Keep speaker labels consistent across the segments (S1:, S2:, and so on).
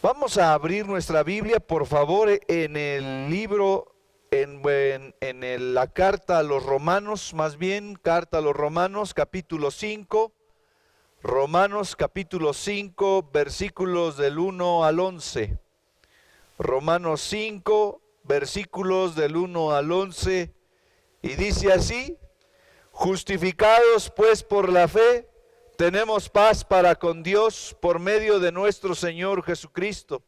S1: Vamos a abrir nuestra Biblia, por favor, en el libro, la carta a los Romanos, más bien, carta a los Romanos, capítulo 5, Romanos capítulo 5, versículos del 1 al 11. Romanos 5, versículos del 1 al 11, y dice así: justificados pues por la fe, tenemos paz para con Dios por medio de nuestro Señor Jesucristo,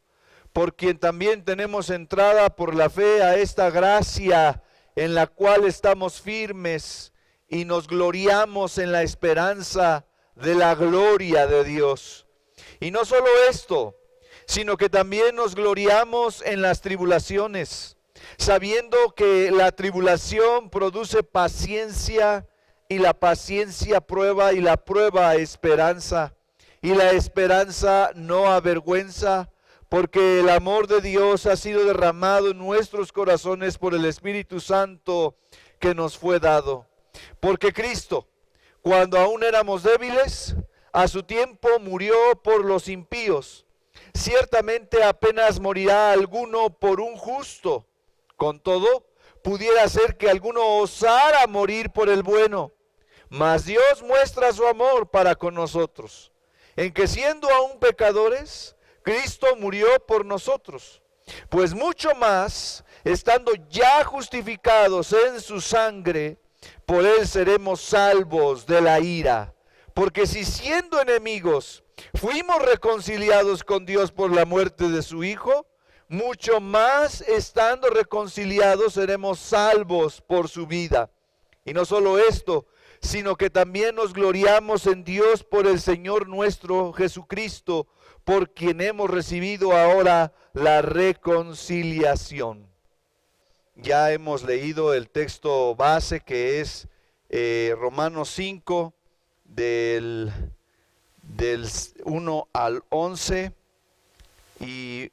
S1: por quien también tenemos entrada por la fe a esta gracia en la cual estamos firmes y nos gloriamos en la esperanza de la gloria de Dios. Y no solo esto, sino que también nos gloriamos en las tribulaciones, sabiendo que la tribulación produce paciencia, y la paciencia prueba, y la prueba esperanza, y la esperanza no avergüenza, porque el amor de Dios ha sido derramado en nuestros corazones por el Espíritu Santo que nos fue dado. Porque Cristo, cuando aún éramos débiles, a su tiempo murió por los impíos. Ciertamente apenas morirá alguno por un justo. Con todo, pudiera ser que alguno osara morir por el bueno. Mas Dios muestra su amor para con nosotros, en que siendo aún pecadores, Cristo murió por nosotros. Pues mucho más, estando ya justificados en su sangre, por él seremos salvos de la ira. Porque si siendo enemigos fuimos reconciliados con Dios por la muerte de su Hijo, mucho más estando reconciliados seremos salvos por su vida. Y no solo esto, sino que también nos gloriamos en Dios por el Señor nuestro Jesucristo, por quien hemos recibido ahora la reconciliación. Ya hemos leído el texto base, que es Romanos 5, del 1 al 11, y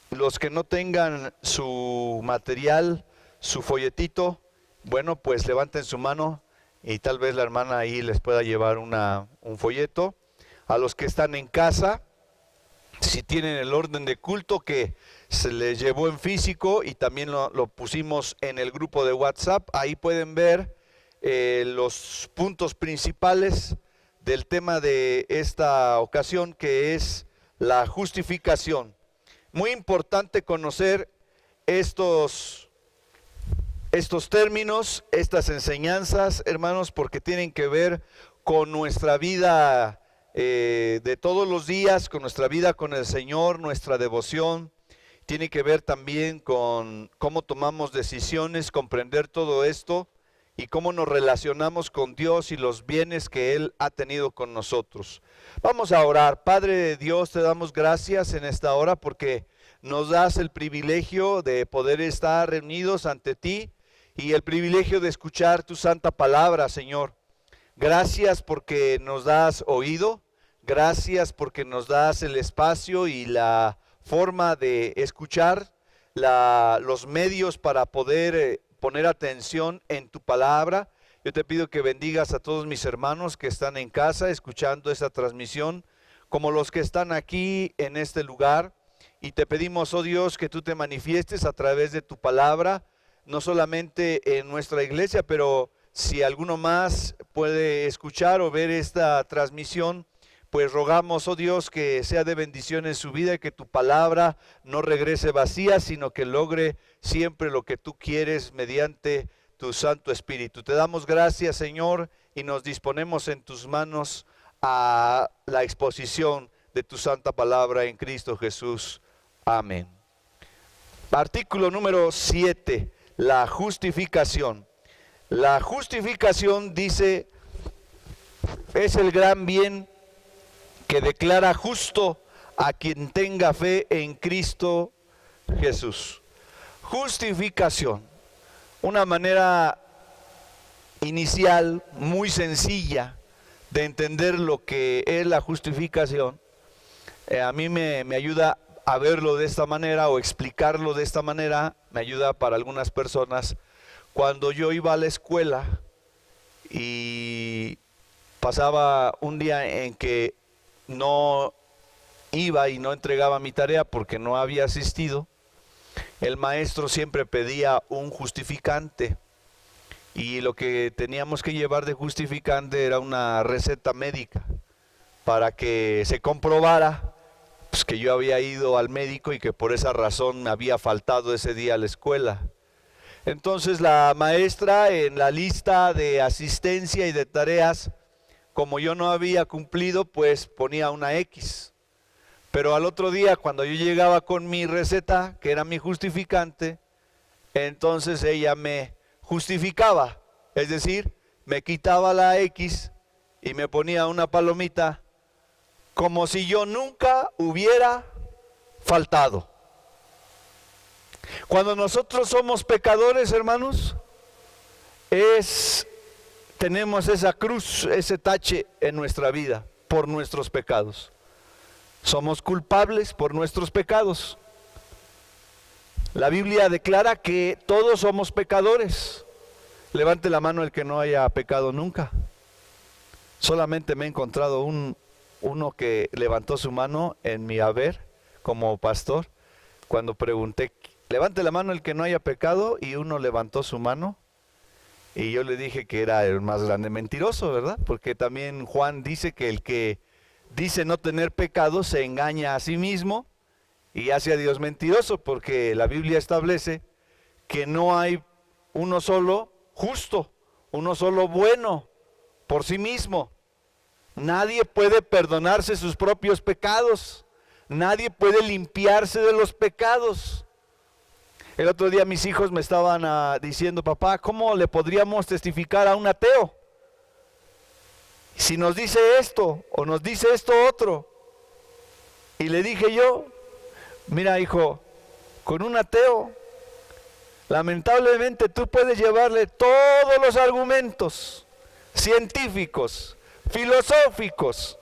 S1: los que no tengan su material, su folletito, bueno, pues levanten su mano y tal vez la hermana ahí les pueda llevar un folleto. A los que están en casa, si tienen el orden de culto que se les llevó en físico y también lo pusimos en el grupo de WhatsApp, ahí pueden ver los puntos principales del tema de esta ocasión, que es la justificación. Muy importante conocer estos términos, estas enseñanzas, hermanos, porque tienen que ver con nuestra vida de todos los días, con nuestra vida con el Señor, nuestra devoción. Tiene que ver también con cómo tomamos decisiones, comprender todo esto y cómo nos relacionamos con Dios y los bienes que Él ha tenido con nosotros. Vamos a orar. Padre Dios, te damos gracias en esta hora porque nos das el privilegio de poder estar reunidos ante ti y el privilegio de escuchar tu santa palabra, Señor. Gracias porque nos das oído, gracias porque nos das el espacio y la forma de escuchar, los medios para poder poner atención en tu palabra. Yo te pido que bendigas a todos mis hermanos que están en casa escuchando esta transmisión, como los que están aquí en este lugar. Y te pedimos, oh Dios, que tú te manifiestes a través de tu palabra, no solamente en nuestra iglesia, pero si alguno más puede escuchar o ver esta transmisión, pues rogamos, oh Dios, que sea de bendición en su vida y que tu palabra no regrese vacía, sino que logre siempre lo que tú quieres mediante tu Santo Espíritu. Te damos gracias, Señor, y nos disponemos en tus manos a la exposición de tu santa palabra en Cristo Jesús. Amén. Artículo número 7. La justificación. La justificación, dice, es el gran bien que declara justo a quien tenga fe en Cristo Jesús. Justificación. Una manera inicial muy sencilla de entender lo que es la justificación. A mí me ayuda a verlo de esta manera o explicarlo de esta manera, me ayuda para algunas personas. Cuando yo iba a la escuela y pasaba un día en que no iba y no entregaba mi tarea porque no había asistido, el maestro siempre pedía un justificante. Y lo que teníamos que llevar de justificante era una receta médica para que se comprobara pues, que yo había ido al médico y que por esa razón me había faltado ese día a la escuela. Entonces la maestra en la lista de asistencia y de tareas, como yo no había cumplido, pues ponía una X. Pero al otro día, cuando yo llegaba con mi receta, que era mi justificante, entonces ella me justificaba, es decir, me quitaba la X y me ponía una palomita como si yo nunca hubiera faltado. Cuando nosotros somos pecadores, hermanos, tenemos esa cruz, ese tache en nuestra vida por nuestros pecados. Somos culpables por nuestros pecados. La Biblia declara que todos somos pecadores. Levante la mano el que no haya pecado nunca. Solamente me he encontrado uno que levantó su mano en mi haber como pastor. Cuando pregunté, levante la mano el que no haya pecado, y uno levantó su mano. Y yo le dije que era el más grande mentiroso, ¿verdad? Porque también Juan dice que el que dice no tener pecado se engaña a sí mismo y hace a Dios mentiroso, porque la Biblia establece que no hay uno solo justo, uno solo bueno por sí mismo. Nadie puede perdonarse sus propios pecados, nadie puede limpiarse de los pecados. El otro día mis hijos me estaban diciendo, papá, ¿cómo le podríamos testificar a un ateo? Si nos dice esto o nos dice esto otro. Y le dije yo, mira hijo, con un ateo, lamentablemente tú puedes llevarle todos los argumentos científicos, filosóficos,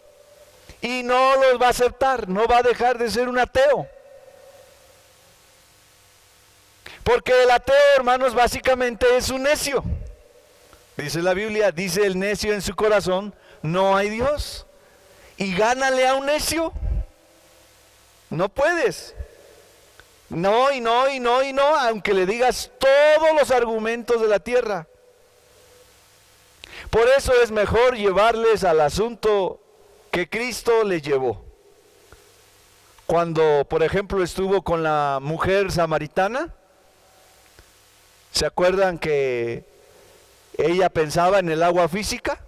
S1: y no los va a aceptar, no va a dejar de ser un ateo. Porque el ateo, hermanos, básicamente es un necio. Dice la Biblia, dice el necio en su corazón, no hay Dios. Y gánale a un necio. No puedes. No, y no, y no, y no, aunque le digas todos los argumentos de la tierra. Por eso es mejor llevarles al asunto que Cristo les llevó. Cuando, por ejemplo, estuvo con la mujer samaritana, ¿se acuerdan que ella pensaba en el agua física?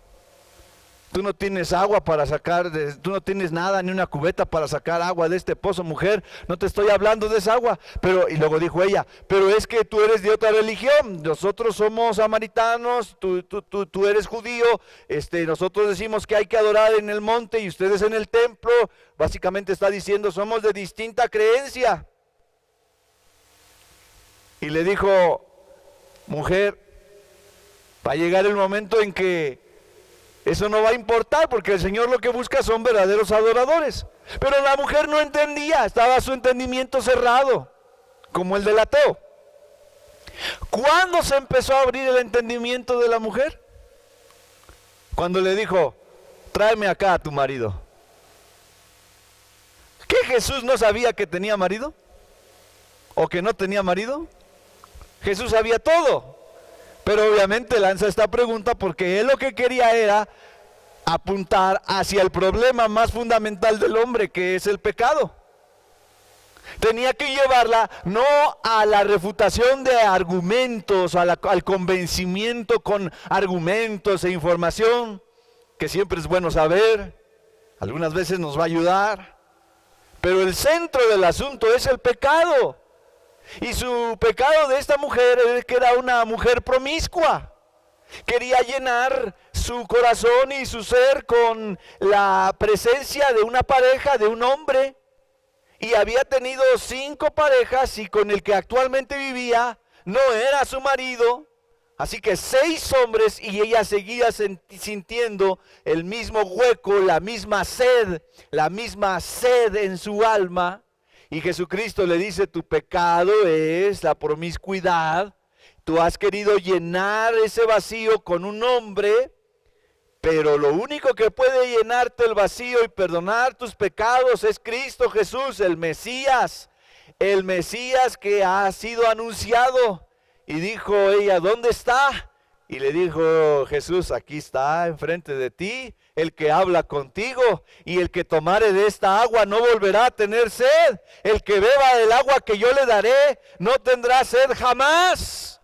S1: Tú no tienes agua para sacar, tú no tienes nada, ni una cubeta para sacar agua de este pozo, mujer, no te estoy hablando de esa agua. Y luego dijo ella, pero es que tú eres de otra religión, nosotros somos samaritanos, tú eres judío, nosotros decimos que hay que adorar en el monte y ustedes en el templo. Básicamente está diciendo, somos de distinta creencia. Y le dijo, mujer, va a llegar el momento en que eso no va a importar, porque el Señor lo que busca son verdaderos adoradores. Pero la mujer no entendía, estaba su entendimiento cerrado, como el del ateo. ¿Cuándo se empezó a abrir el entendimiento de la mujer? Cuando le dijo, tráeme acá a tu marido. ¿Qué, Jesús no sabía que tenía marido? ¿O que no tenía marido? Jesús sabía todo. Pero obviamente lanza esta pregunta porque él lo que quería era apuntar hacia el problema más fundamental del hombre, que es el pecado. Tenía que llevarla no a la refutación de argumentos, al convencimiento con argumentos e información, que siempre es bueno saber, algunas veces nos va a ayudar, pero el centro del asunto es el pecado. Y su pecado de esta mujer es que era una mujer promiscua. Quería llenar su corazón y su ser con la presencia de una pareja, de un hombre. Y había tenido 5 parejas y con el que actualmente vivía no era su marido. Así que 6 hombres y ella seguía sintiendo el mismo hueco, la misma sed en su alma. Y Jesucristo le dice, tu pecado es la promiscuidad. Tú has querido llenar ese vacío con un hombre Pero lo único que puede llenarte el vacío y perdonar tus pecados es Cristo Jesús, el Mesías que ha sido anunciado. Y dijo ella, ¿dónde está? Y le dijo Jesús, aquí está enfrente de ti, el que habla contigo, y el que tomare de esta agua no volverá a tener sed. El que beba del agua que yo le daré no tendrá sed jamás.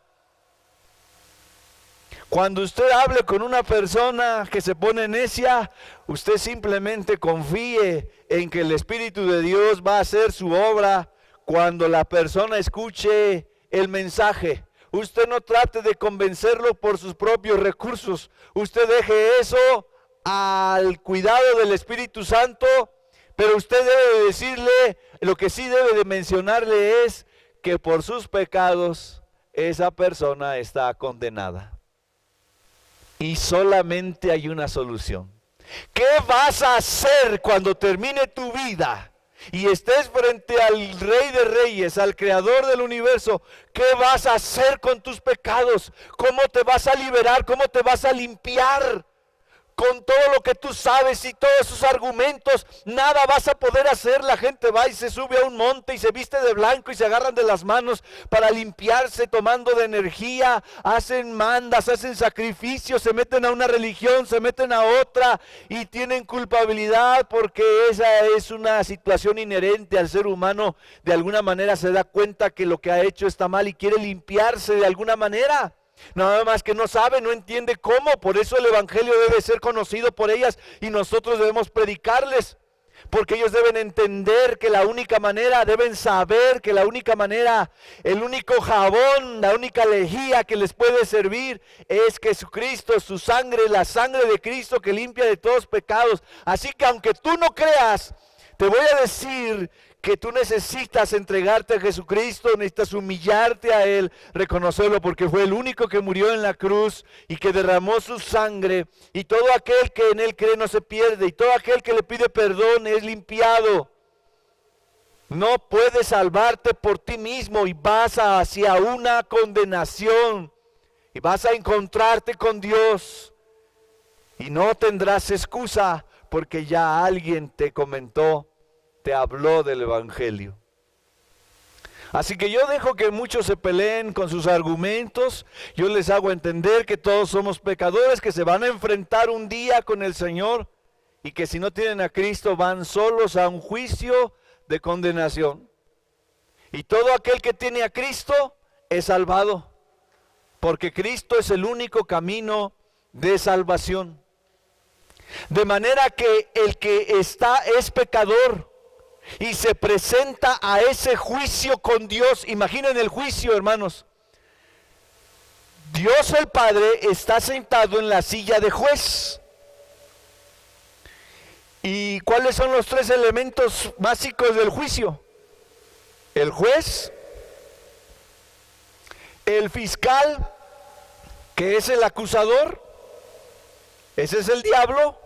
S1: Cuando usted hable con una persona que se pone necia, usted simplemente confíe en que el Espíritu de Dios va a hacer su obra cuando la persona escuche el mensaje. Usted no trate de convencerlo por sus propios recursos. Usted deje eso al cuidado del Espíritu Santo, pero usted debe de decirle, lo que sí debe de mencionarle es que por sus pecados esa persona está condenada. Y solamente hay una solución. ¿Qué vas a hacer cuando termine tu vida y estés frente al Rey de Reyes, al Creador del universo? ¿Qué vas a hacer con tus pecados? ¿Cómo te vas a liberar? ¿Cómo te vas a limpiar? Con todo lo que tú sabes y todos esos argumentos, nada vas a poder hacer. La gente va y se sube a un monte y se viste de blanco y se agarran de las manos para limpiarse, tomando de energía, hacen mandas, hacen sacrificios, se meten a una religión, se meten a otra y tienen culpabilidad porque esa es una situación inherente al ser humano. De alguna manera se da cuenta que lo que ha hecho está mal y quiere limpiarse de alguna manera. Nada más que no sabe, no entiende cómo. Por eso el evangelio debe ser conocido por ellas y nosotros debemos predicarles, porque ellos deben entender que la única manera, deben saber que la única manera, el único jabón, la única lejía que les puede servir es Jesucristo, su sangre, la sangre de Cristo que limpia de todos pecados. Así que aunque tú no creas, te voy a decir que tú necesitas entregarte a Jesucristo, necesitas humillarte a Él, reconocerlo porque fue el único que murió en la cruz y que derramó su sangre, y todo aquel que en Él cree no se pierde, y todo aquel que le pide perdón es limpiado. No puedes salvarte por ti mismo y vas hacia una condenación y vas a encontrarte con Dios y no tendrás excusa porque ya alguien te comentó, te habló del evangelio. Así que yo dejo que muchos se peleen con sus argumentos. Yo les hago entender que todos somos pecadores, que se van a enfrentar un día con el Señor y que si no tienen a Cristo van solos a un juicio de condenación. Y todo aquel que tiene a Cristo es salvado, porque Cristo es el único camino de salvación. De manera que el que es pecador y se presenta a ese juicio con Dios. Imaginen el juicio, hermanos. Dios el Padre está sentado en la silla de juez. ¿Y cuáles son los tres elementos básicos del juicio? El juez, el fiscal, que es el acusador, ese es el diablo,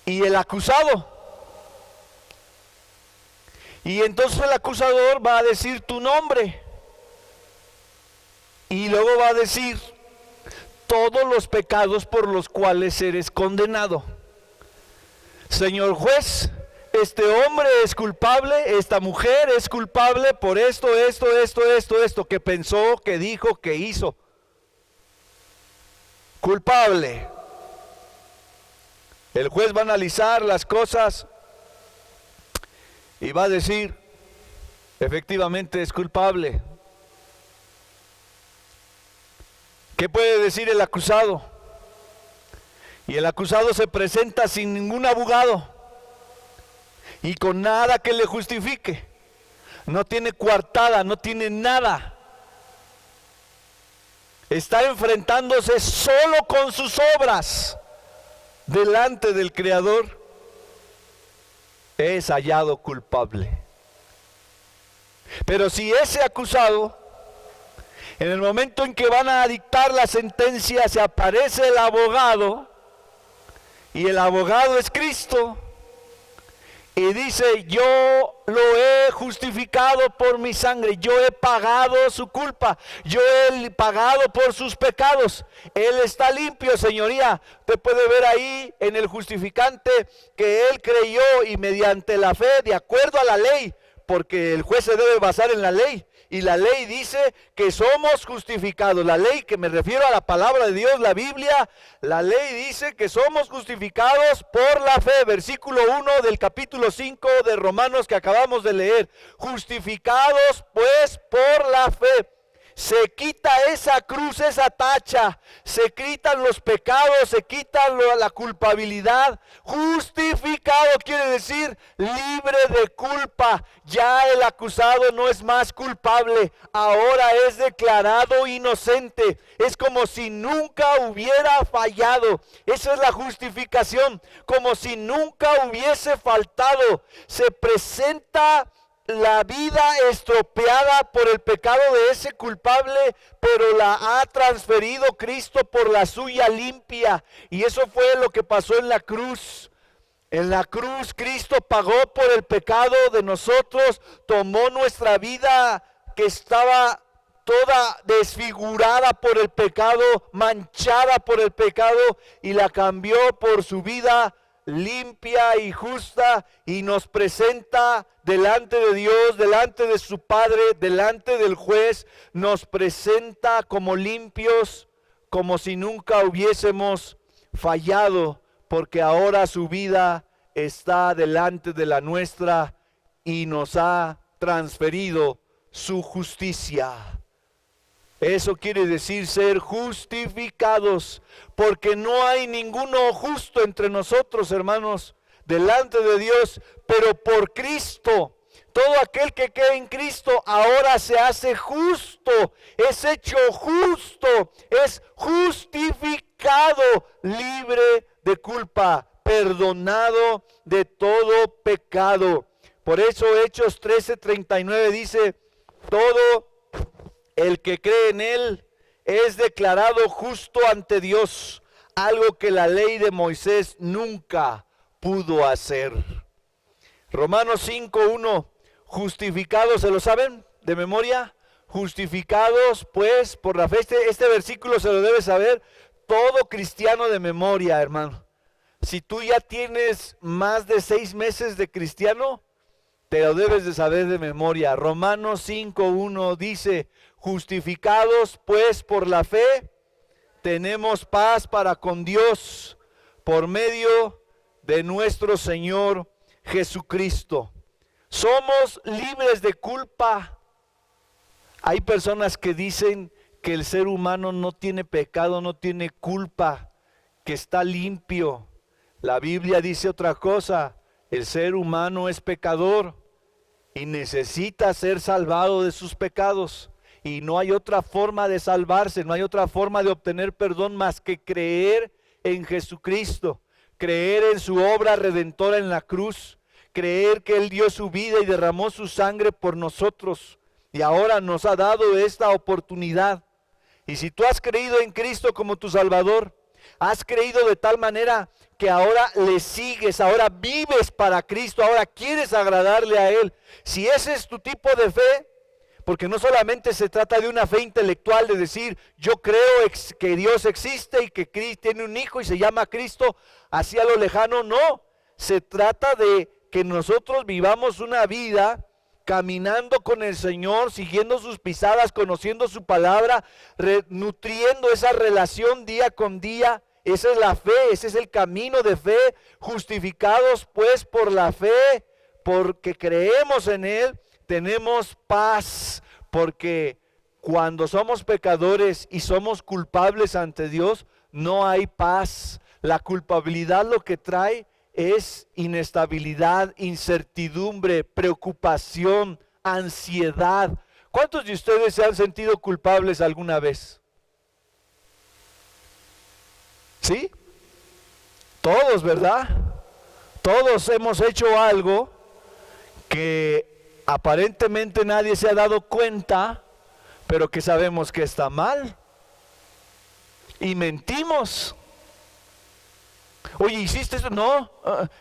S1: y el acusado. Y entonces el acusador va a decir tu nombre y luego va a decir todos los pecados por los cuales eres condenado. Señor juez, este hombre es culpable, esta mujer es culpable por esto, que pensó, que dijo, que hizo. Culpable. El juez va a analizar las cosas y va a decir, efectivamente es culpable. ¿Qué puede decir el acusado? Y el acusado se presenta sin ningún abogado y con nada que le justifique. No tiene coartada, no tiene nada. Está enfrentándose solo con sus obras delante del Creador. Es hallado culpable. Pero si ese acusado, en el momento en que van a dictar la sentencia, se aparece el abogado, y el abogado es Cristo, Y dice, yo lo he justificado por mi sangre, yo he pagado su culpa, yo he pagado por sus pecados. Él está limpio, señoría. Usted puede ver ahí en el justificante que él creyó y mediante la fe, de acuerdo a la ley, porque el juez se debe basar en la ley. Y la ley dice que somos justificados. La ley, que me refiero a la palabra de Dios, la Biblia, la ley dice que somos justificados por la fe. Versículo 1 del capítulo 5 de Romanos que acabamos de leer. Justificados pues por la fe. Se quita esa cruz, esa tacha, se quitan los pecados, se quita la culpabilidad. Justificado quiere decir libre de culpa. Ya el acusado no es más culpable, ahora es declarado inocente. Es como si nunca hubiera fallado. Esa es la justificación, como si nunca hubiese faltado. Se presenta la vida estropeada por el pecado de ese culpable, pero la ha transferido Cristo por la suya limpia. Y eso fue lo que pasó en la cruz. En la cruz Cristo pagó por el pecado de nosotros, tomó nuestra vida que estaba toda desfigurada por el pecado, manchada por el pecado, y la cambió por su vida limpia y justa, y nos presenta delante de Dios, delante de su Padre, delante del juez. Nos presenta como limpios, como si nunca hubiésemos fallado, porque ahora su vida está delante de la nuestra y nos ha transferido su justicia. Eso quiere decir ser justificados, porque no hay ninguno justo entre nosotros, hermanos, delante de Dios, pero por Cristo. Todo aquel que cree en Cristo ahora se hace justo, es hecho justo, es justificado, libre de culpa, perdonado de todo pecado. Por eso Hechos 13:39 dice, todo el que cree en Él es declarado justo ante Dios, algo que la ley de Moisés nunca pudo hacer. Romanos 5:1, justificados, ¿se lo saben de memoria? Justificados pues por la fe. Este versículo se lo debe saber todo cristiano de memoria, hermano. Si tú ya tienes más de 6 meses de cristiano, te lo debes de saber de memoria. Romanos 5:1 dice, justificados pues por la fe, tenemos paz para con Dios por medio de nuestro Señor Jesucristo. Somos libres de culpa. Hay personas que dicen que el ser humano no tiene pecado, no tiene culpa, que está limpio. La Biblia dice otra cosa. El ser humano es pecador y necesita ser salvado de sus pecados. Y no hay otra forma de salvarse, no hay otra forma de obtener perdón más que creer en Jesucristo, creer en su obra redentora en la cruz, creer que Él dio su vida y derramó su sangre por nosotros. Y ahora nos ha dado esta oportunidad. Y si tú has creído en Cristo como tu Salvador, has creído de tal manera que ahora le sigues, ahora vives para Cristo, ahora quieres agradarle a Él. Si ese es tu tipo de fe, porque no solamente se trata de una fe intelectual de decir, yo creo que Dios existe y que Cristo tiene un hijo y se llama Cristo, así a lo lejano, no. Se trata de que nosotros vivamos una vida caminando con el Señor, siguiendo sus pisadas, conociendo su palabra, nutriendo esa relación día con día. Esa es la fe, ese es el camino de fe. Justificados pues por la fe, porque creemos en Él, tenemos paz, porque cuando somos pecadores y somos culpables ante Dios, no hay paz. La culpabilidad lo que trae es inestabilidad, incertidumbre, preocupación, ansiedad. ¿Cuántos de ustedes se han sentido culpables alguna vez? ¿Sí? Todos, ¿verdad? Todos hemos hecho algo que aparentemente nadie se ha dado cuenta, pero que sabemos que está mal. Y mentimos. Oye, ¿hiciste esto? No.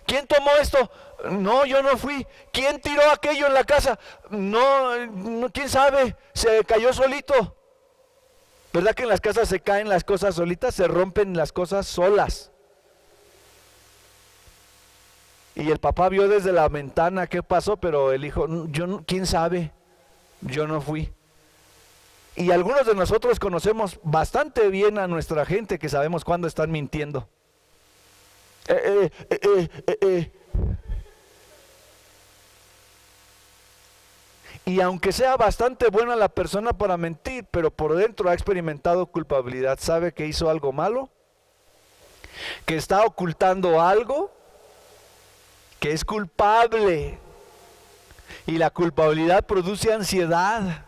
S1: ¿Quién tomó esto? No, yo no fui. ¿Quién tiró aquello en la casa? No, quién sabe, se cayó solito. ¿Verdad que en las casas se caen las cosas solitas? Se rompen las cosas solas. Y el papá vio desde la ventana qué pasó, pero el hijo, quién sabe, yo no fui. Y algunos de nosotros conocemos bastante bien a nuestra gente, que sabemos cuándo están mintiendo. Y aunque sea bastante buena la persona para mentir, pero por dentro ha experimentado culpabilidad, sabe que hizo algo malo, que está ocultando algo, que es culpable. Y la culpabilidad produce ansiedad.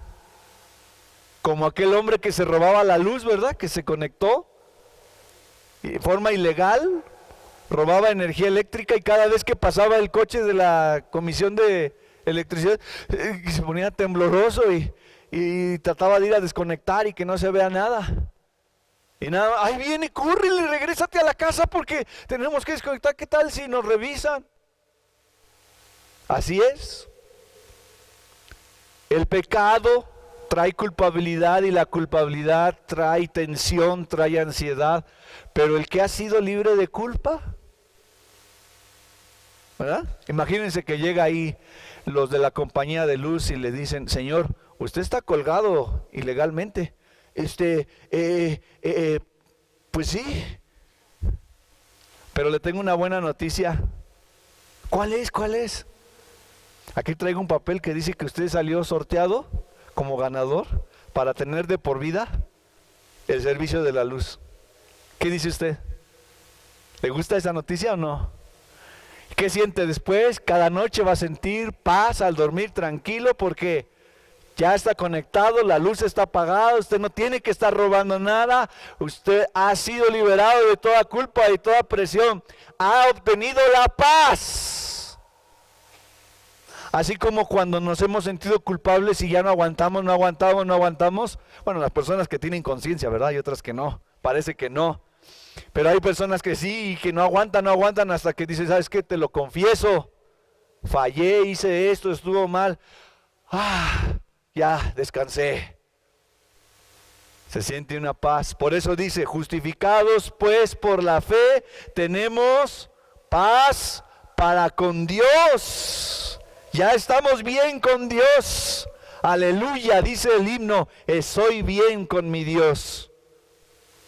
S1: Como aquel hombre que se robaba la luz, ¿verdad? Que se conectó de forma ilegal, robaba energía eléctrica, y cada vez que pasaba el coche de la comisión de electricidad, se ponía tembloroso y trataba de ir a desconectar y que no se vea nada. Y nada, ahí viene, córrele, regrésate a la casa porque tenemos que desconectar. ¿Qué tal si nos revisan? Así es. El pecado trae culpabilidad, y la culpabilidad trae tensión, trae ansiedad. Pero el que ha sido libre de culpa, ¿verdad? Imagínense que llega ahí los de la compañía de luz y le dicen: señor, usted está colgado ilegalmente. Pues sí, pero le tengo una buena noticia. ¿Cuál es? ¿Cuál es? Aquí traigo un papel que dice que usted salió sorteado como ganador para tener de por vida el servicio de la luz. ¿Qué dice usted? ¿Le gusta esa noticia o no? ¿Qué siente después? Cada noche va a sentir paz al dormir tranquilo porque ya está conectado, la luz está apagada, usted no tiene que estar robando nada, usted ha sido liberado de toda culpa y toda presión, ha obtenido la paz. Así como cuando nos hemos sentido culpables y ya no aguantamos, bueno, las personas que tienen conciencia, ¿verdad? Y otras que no, parece que no. Pero hay personas que sí, y que no aguantan hasta que dicen: ¿sabes qué? Te lo confieso, fallé, hice esto, estuvo mal. Ya descansé. Se siente una paz. Por eso dice: justificados pues por la fe, tenemos paz para con Dios. Ya estamos bien con Dios. Aleluya, dice el himno: estoy bien con mi Dios.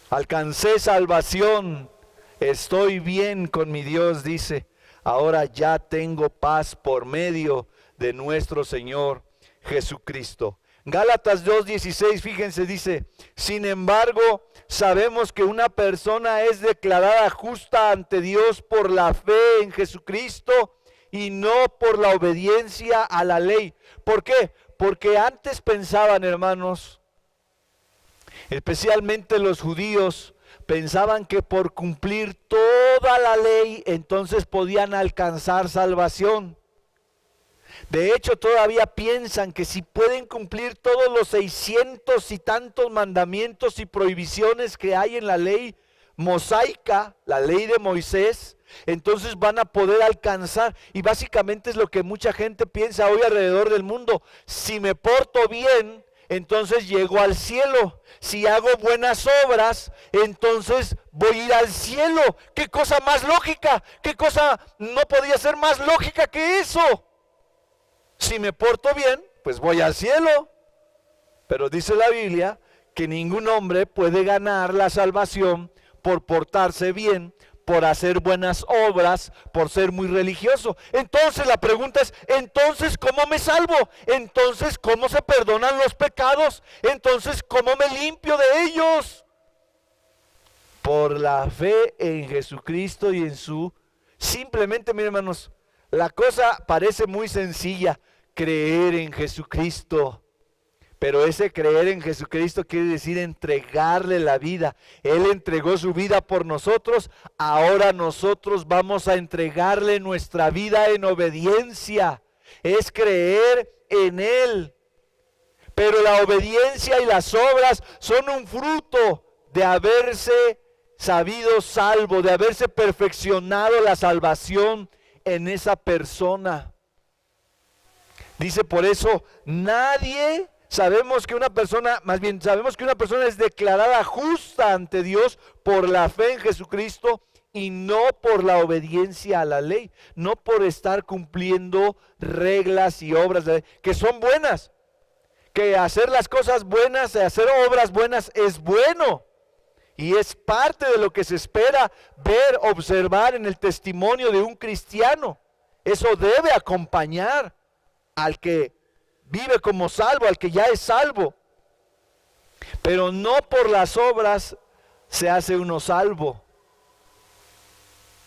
S1: Alcancé salvación, estoy bien con mi Dios, dice. Ahora ya tengo paz por medio de nuestro Señor Jesucristo. Gálatas 2:16, fíjense, dice: sin embargo, sabemos que una persona es declarada justa ante Dios por la fe en Jesucristo y no por la obediencia a la ley. ¿Por qué? Porque antes pensaban, hermanos, especialmente los judíos, pensaban que por cumplir toda la ley entonces podían alcanzar salvación. De hecho, todavía piensan que si pueden cumplir todos los 600 y tantos mandamientos y prohibiciones que hay en la ley mosaica, la ley de Moisés, entonces van a poder alcanzar. Y básicamente es lo que mucha gente piensa hoy alrededor del mundo: si me porto bien, entonces llego al cielo. Si hago buenas obras, entonces voy a ir al cielo. ¿Qué cosa más lógica? ¿Qué cosa no podía ser más lógica que eso? Si me porto bien, pues voy al cielo. Pero dice la Biblia que ningún hombre puede ganar la salvación por portarse bien, por hacer buenas obras, por ser muy religioso. Entonces la pregunta es: entonces ¿cómo me salvo? Entonces ¿cómo se perdonan los pecados? Entonces ¿cómo me limpio de ellos? Por la fe en Jesucristo y en su... Simplemente, miren, hermanos, la cosa parece muy sencilla: creer en Jesucristo. Pero ese creer en Jesucristo quiere decir entregarle la vida. Él entregó su vida por nosotros. Ahora nosotros vamos a entregarle nuestra vida en obediencia. Es creer en Él. Pero la obediencia y las obras son un fruto de haberse sabido salvo, de haberse perfeccionado la salvación en esa persona. Dice, por eso nadie, sabemos que una persona es declarada justa ante Dios por la fe en Jesucristo y no por la obediencia a la ley, no por estar cumpliendo reglas y obras de ley, que son buenas, que hacer las cosas buenas, hacer obras buenas es bueno. Y es parte de lo que se espera ver, observar en el testimonio de un cristiano. Eso debe acompañar al que vive como salvo, al que ya es salvo. Pero no por las obras se hace uno salvo.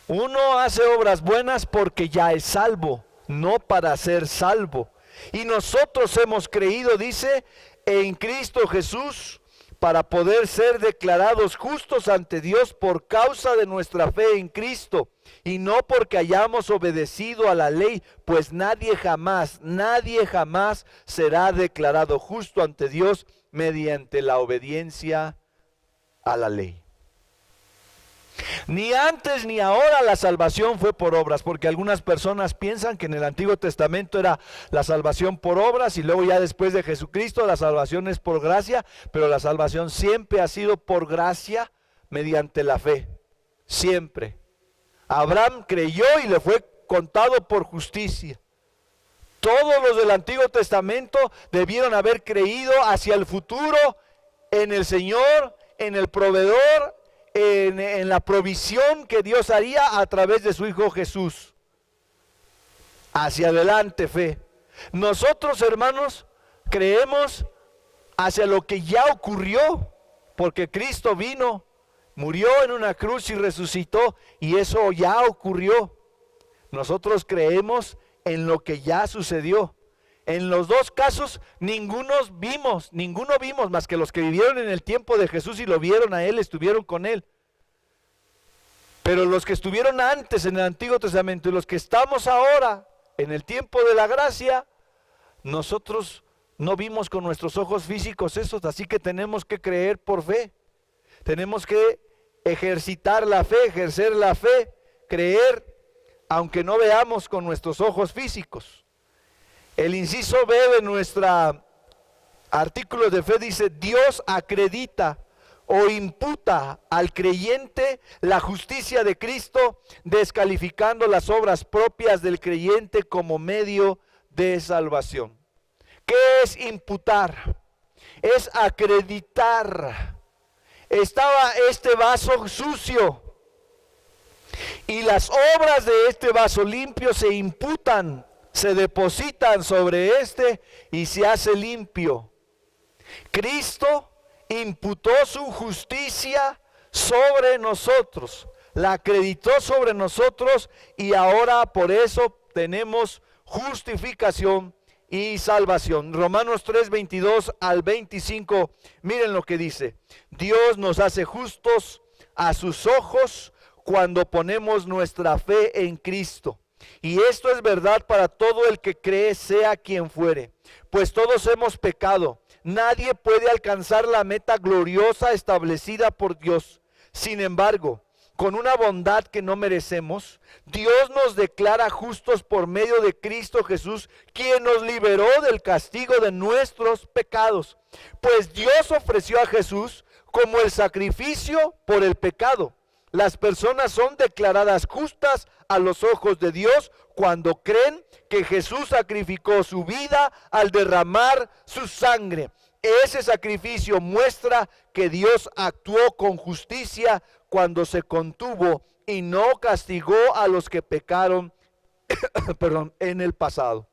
S1: Uno hace obras buenas porque ya es salvo, no para ser salvo. Y nosotros hemos creído, dice, en Cristo Jesús, para poder ser declarados justos ante Dios por causa de nuestra fe en Cristo, y no porque hayamos obedecido a la ley, pues nadie jamás será declarado justo ante Dios mediante la obediencia a la ley. Ni antes ni ahora la salvación fue por obras, porque algunas personas piensan que en el Antiguo Testamento era la salvación por obras y luego ya después de Jesucristo la salvación es por gracia, pero la salvación siempre ha sido por gracia mediante la fe, siempre. Abraham creyó y le fue contado por justicia. Todos los del Antiguo Testamento debieron haber creído hacia el futuro en el Señor, en el proveedor, en la provisión que Dios haría a través de su Hijo Jesús. Hacia adelante, fe. Nosotros, hermanos, creemos hacia lo que ya ocurrió, porque Cristo vino, murió en una cruz y resucitó, y eso ya ocurrió. Nosotros creemos en lo que ya sucedió. En los dos casos, ninguno vimos más que los que vivieron en el tiempo de Jesús y lo vieron a Él, estuvieron con Él. Pero los que estuvieron antes en el Antiguo Testamento y los que estamos ahora en el tiempo de la gracia, nosotros no vimos con nuestros ojos físicos esos, así que tenemos que creer por fe. Tenemos que ejercitar la fe, ejercer la fe, creer, aunque no veamos con nuestros ojos físicos. El inciso B de nuestro artículo de fe dice: Dios acredita o imputa al creyente la justicia de Cristo, descalificando las obras propias del creyente como medio de salvación. ¿Qué es imputar? Es acreditar. Estaba este vaso sucio y las obras de este vaso limpio se imputan, se depositan sobre este y se hace limpio. Cristo imputó su justicia sobre nosotros, la acreditó sobre nosotros y ahora por eso tenemos justificación y salvación. Romanos 3, 22 al 25, miren lo que dice: Dios nos hace justos a sus ojos cuando ponemos nuestra fe en Cristo. Y esto es verdad para todo el que cree, sea quien fuere, pues todos hemos pecado. Nadie puede alcanzar la meta gloriosa establecida por Dios. Sin embargo, con una bondad que no merecemos, Dios nos declara justos por medio de Cristo Jesús, quien nos liberó del castigo de nuestros pecados. Pues Dios ofreció a Jesús como el sacrificio por el pecado. Las personas son declaradas justas a los ojos de Dios cuando creen que Jesús sacrificó su vida al derramar su sangre. Ese sacrificio muestra que Dios actuó con justicia cuando se contuvo y no castigó a los que pecaron en el pasado.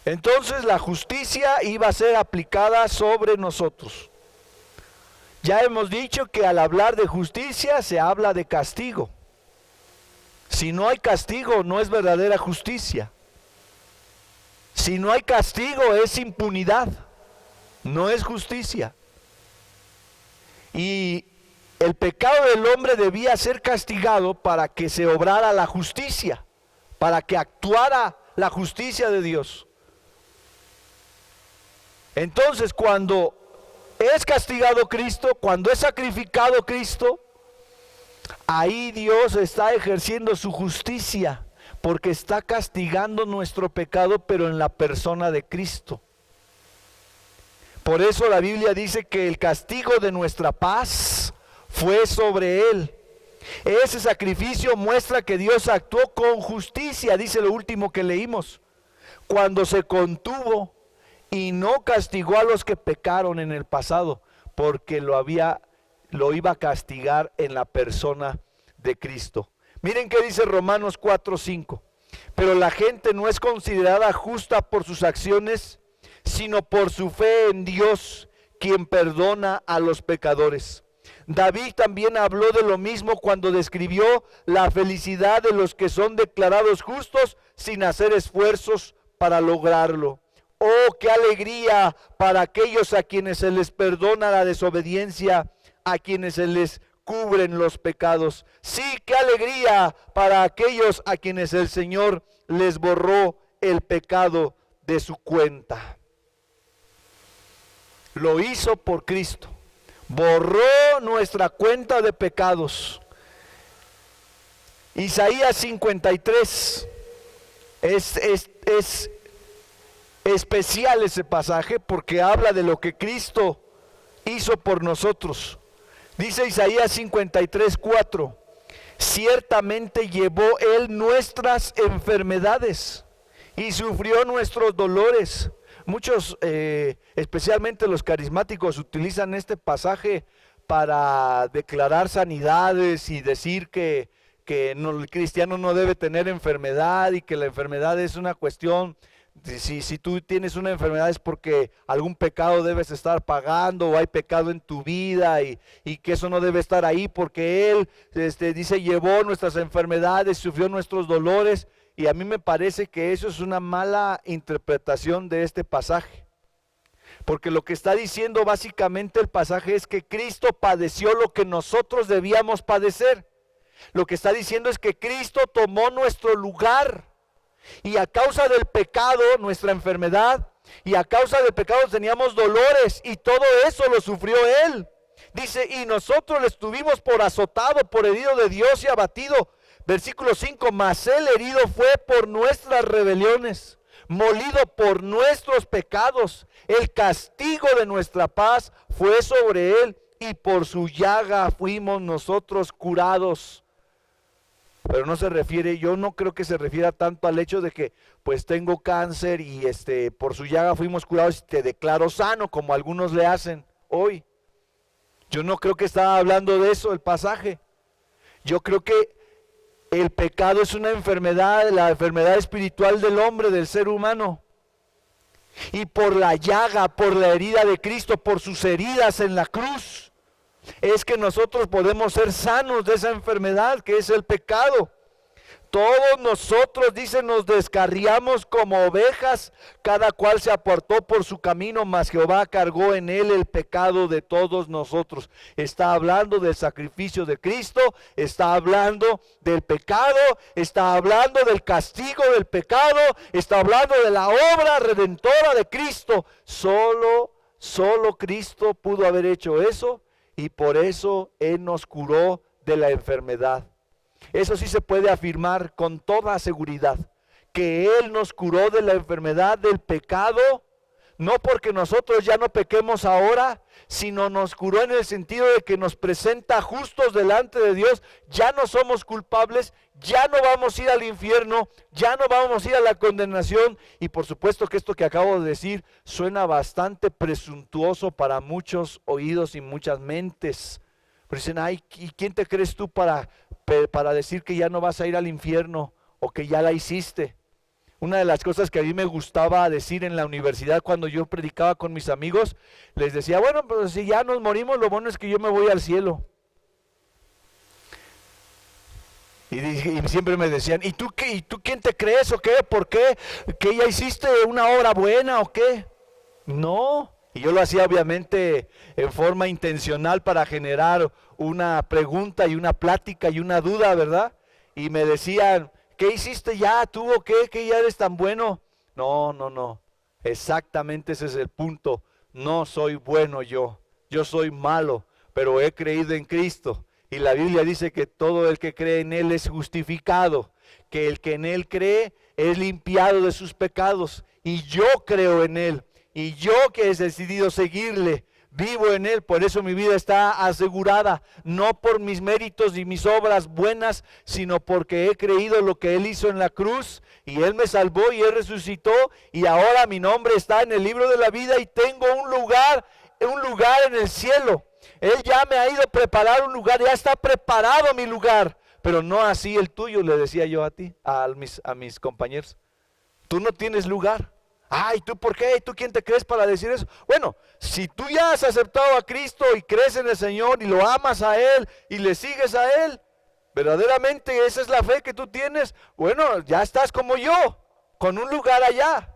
S1: Entonces la justicia iba a ser aplicada sobre nosotros. Ya hemos dicho que al hablar de justicia se habla de castigo. Si no hay castigo, no es verdadera justicia. Si no hay castigo, es impunidad, no es justicia. Y el pecado del hombre debía ser castigado para que se obrara la justicia, para que actuara la justicia de Dios. Entonces, cuando es castigado Cristo, cuando es sacrificado Cristo, Ahí Dios está ejerciendo su justicia, porque está castigando nuestro pecado, pero en la persona de Cristo. Por eso la Biblia dice que el castigo de nuestra paz fue sobre Él. Ese sacrificio muestra que Dios actuó con justicia, dice lo último que leímos, cuando se contuvo y no castigó a los que pecaron en el pasado, porque lo iba a castigar en la persona de Cristo. Miren qué dice Romanos 4:5. Pero la gente no es considerada justa por sus acciones, sino por su fe en Dios, quien perdona a los pecadores. David también habló de lo mismo cuando describió la felicidad de los que son declarados justos sin hacer esfuerzos para lograrlo. Oh, qué alegría para aquellos a quienes se les perdona la desobediencia, a quienes se les cubren los pecados. Sí, qué alegría para aquellos a quienes el Señor les borró el pecado de su cuenta. Lo hizo por Cristo. Borró nuestra cuenta de pecados. Isaías 53 es especial ese pasaje porque habla de lo que Cristo hizo por nosotros. Dice Isaías 53:4: ciertamente llevó Él nuestras enfermedades y sufrió nuestros dolores. Muchos, especialmente los carismáticos, utilizan este pasaje para declarar sanidades y decir que el cristiano no debe tener enfermedad y que la enfermedad es una cuestión. Si tú tienes una enfermedad es porque algún pecado debes estar pagando o hay pecado en tu vida y que eso no debe estar ahí porque Él dice llevó nuestras enfermedades, sufrió nuestros dolores. Y a mí me parece que eso es una mala interpretación de este pasaje. Porque lo que está diciendo básicamente el pasaje es que Cristo padeció lo que nosotros debíamos padecer. Lo que está diciendo es que Cristo tomó nuestro lugar. Y a causa del pecado, nuestra enfermedad, y a causa del pecado teníamos dolores, y todo eso lo sufrió Él. Dice, y nosotros le estuvimos por azotado, por herido de Dios y abatido. Versículo 5, mas Él herido fue por nuestras rebeliones, molido por nuestros pecados. El castigo de nuestra paz fue sobre Él, y por su llaga fuimos nosotros curados. Pero no se refiere, yo no creo que se refiera tanto al hecho de que pues tengo cáncer y por su llaga fuimos curados y te declaro sano, como algunos le hacen hoy. Yo no creo que estaba hablando de eso el pasaje. Yo creo que el pecado es una enfermedad, la enfermedad espiritual del hombre, del ser humano. Y por la llaga, por la herida de Cristo, por sus heridas en la cruz, es que nosotros podemos ser sanos de esa enfermedad que es el pecado. Todos nosotros, dice, nos descarriamos como ovejas, cada cual se apartó por su camino, mas Jehová cargó en él el pecado de todos nosotros. Está hablando del sacrificio de Cristo, está hablando del pecado, está hablando del castigo del pecado, está hablando de la obra redentora de Cristo. Solo Cristo pudo haber hecho eso y por eso Él nos curó de la enfermedad. Eso sí se puede afirmar con toda seguridad, que Él nos curó de la enfermedad del pecado, no porque nosotros ya no pequemos ahora, sino nos curó en el sentido de que nos presenta justos delante de Dios. Ya no somos culpables, ya no vamos a ir al infierno, ya no vamos a ir a la condenación. Y por supuesto que esto que acabo de decir suena bastante presuntuoso para muchos oídos y muchas mentes. Pero dicen, ay, ¿y quién te crees tú para decir que ya no vas a ir al infierno o que ya la hiciste? Una de las cosas que a mí me gustaba decir en la universidad cuando yo predicaba con mis amigos, les decía, bueno, pues si ya nos morimos, lo bueno es que yo me voy al cielo. Y siempre me decían, ¿y tú qué? ¿Y tú quién te crees o qué? ¿Por qué? ¿Que ya hiciste una obra buena o qué? No. Y yo lo hacía obviamente en forma intencional para generar una pregunta y una plática y una duda, ¿verdad? Y me decían, ¿qué hiciste ya? ¿Tú o qué? ¿Que ya eres tan bueno? No. Exactamente ese es el punto. No soy bueno yo soy malo, pero he creído en Cristo. Y la Biblia dice que todo el que cree en Él es justificado, que el que en Él cree es limpiado de sus pecados. Y yo creo en Él, y yo que he decidido seguirle, vivo en Él, por eso mi vida está asegurada, no por mis méritos y mis obras buenas, sino porque he creído lo que Él hizo en la cruz, y Él me salvó y Él resucitó, y ahora mi nombre está en el libro de la vida y tengo un lugar en el cielo. Él ya me ha ido a preparar un lugar, ya está preparado mi lugar, pero no así el tuyo, le decía yo a mis compañeros. Tú no tienes lugar. Ay, ¿tú por qué? ¿Tú quién te crees para decir eso? Bueno, si tú ya has aceptado a Cristo y crees en el Señor y lo amas a Él y le sigues a Él, verdaderamente esa es la fe que tú tienes, bueno, ya estás como yo, con un lugar allá.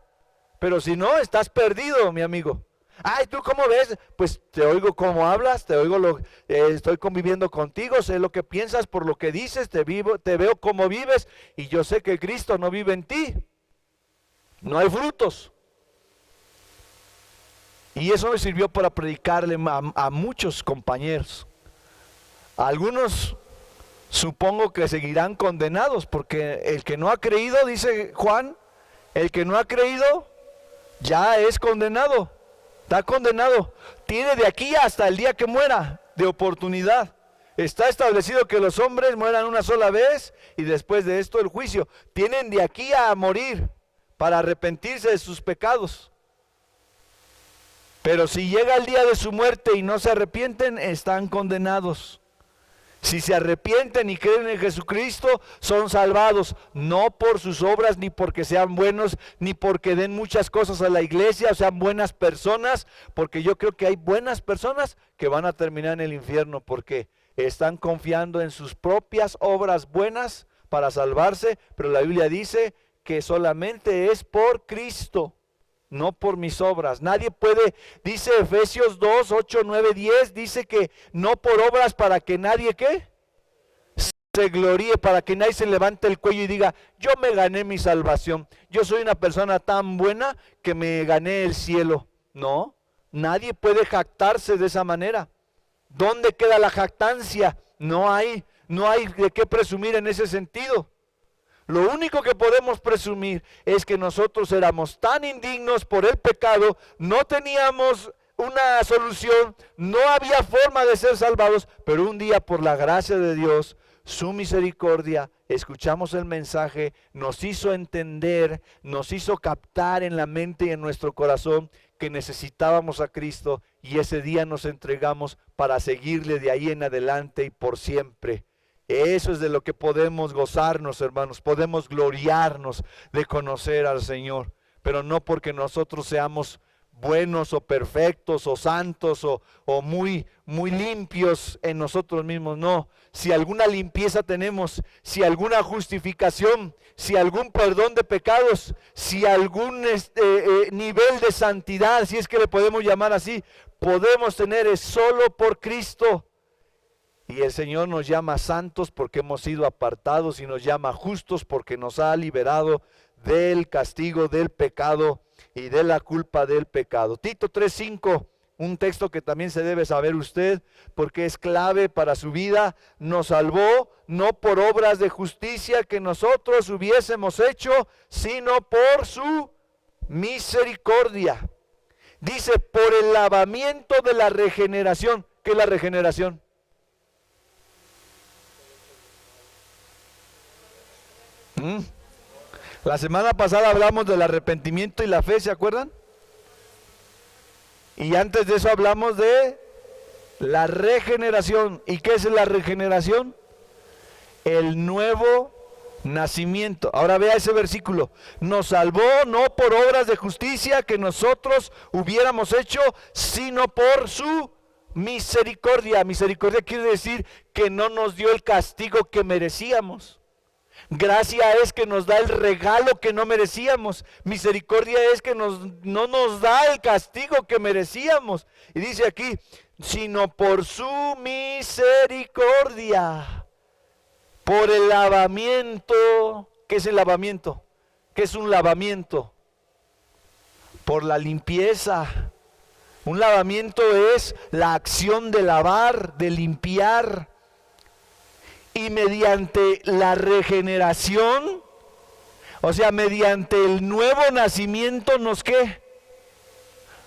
S1: Pero si no, estás perdido, mi amigo. Ay, ¿tú cómo ves? Pues te oigo cómo hablas, te oigo estoy conviviendo contigo, sé lo que piensas por lo que dices, te veo cómo vives y yo sé que Cristo no vive en ti. No hay frutos. Y eso me sirvió para predicarle a muchos compañeros. Algunos supongo que seguirán condenados, porque el que no ha creído, dice Juan, el que no ha creído ya es condenado. Está condenado. Tiene de aquí hasta el día que muera de oportunidad. Está establecido que los hombres mueran una sola vez y después de esto el juicio. Tienen de aquí a morir para arrepentirse de sus pecados. Pero si llega el día de su muerte y no se arrepienten, están condenados. Si se arrepienten y creen en Jesucristo, son salvados, no por sus obras, ni porque sean buenos, ni porque den muchas cosas a la iglesia, o sean buenas personas, porque yo creo que hay buenas personas que van a terminar en el infierno, porque están confiando en sus propias obras buenas para salvarse, pero la Biblia dice que solamente es por Cristo, no por mis obras. Nadie puede, dice Efesios 2, 8, 9, 10, dice que no por obras para que nadie, ¿qué? Se gloríe, para que nadie se levante el cuello y diga, yo me gané mi salvación, yo soy una persona tan buena que me gané el cielo. No, nadie puede jactarse de esa manera. ¿Dónde queda la jactancia? No hay de qué presumir en ese sentido. Lo único que podemos presumir es que nosotros éramos tan indignos por el pecado, no teníamos una solución, no había forma de ser salvados, pero un día por la gracia de Dios, su misericordia, escuchamos el mensaje, nos hizo entender, nos hizo captar en la mente y en nuestro corazón que necesitábamos a Cristo y ese día nos entregamos para seguirle de ahí en adelante y por siempre. Eso es de lo que podemos gozarnos, hermanos, podemos gloriarnos de conocer al Señor, pero no porque nosotros seamos buenos o perfectos o santos o muy limpios en nosotros mismos, no. Si alguna limpieza tenemos, si alguna justificación, si algún perdón de pecados, si algún nivel de santidad, si es que le podemos llamar así, podemos tener es solo por Cristo. Y el Señor nos llama santos porque hemos sido apartados y nos llama justos porque nos ha liberado del castigo del pecado y de la culpa del pecado. Tito 3:5, un texto que también se debe saber usted porque es clave para su vida. Nos salvó no por obras de justicia que nosotros hubiésemos hecho, sino por su misericordia. Dice, por el lavamiento de la regeneración. ¿Qué es la regeneración? La semana pasada hablamos del arrepentimiento y la fe, ¿se acuerdan? Y antes de eso hablamos de la regeneración. ¿Y qué es la regeneración? El nuevo nacimiento. Ahora vea ese versículo. Nos salvó no por obras de justicia que nosotros hubiéramos hecho, sino por su misericordia. Misericordia quiere decir que no nos dio el castigo que merecíamos. Gracia es que nos da el regalo que no merecíamos. Misericordia es que no nos da el castigo que merecíamos. Y dice aquí, sino por su misericordia, por el lavamiento. ¿Qué es el lavamiento? ¿Qué es un lavamiento? Por la limpieza. Un lavamiento es la acción de lavar, de limpiar. y mediante la regeneración, o sea, mediante el nuevo nacimiento, ¿nos qué?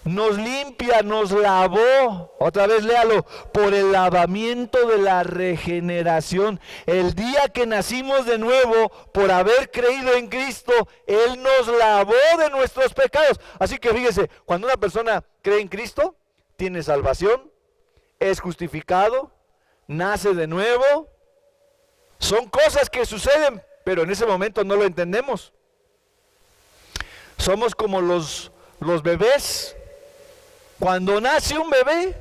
S1: Nos limpia, nos lavó. Otra vez léalo, por el lavamiento de la regeneración. El día que nacimos de nuevo, por haber creído en Cristo, Él nos lavó de nuestros pecados. Así que fíjese, cuando una persona cree en Cristo, tiene salvación, es justificado, nace de nuevo. Son cosas que suceden, pero en ese momento no lo entendemos. Somos como los bebés. Cuando nace un bebé,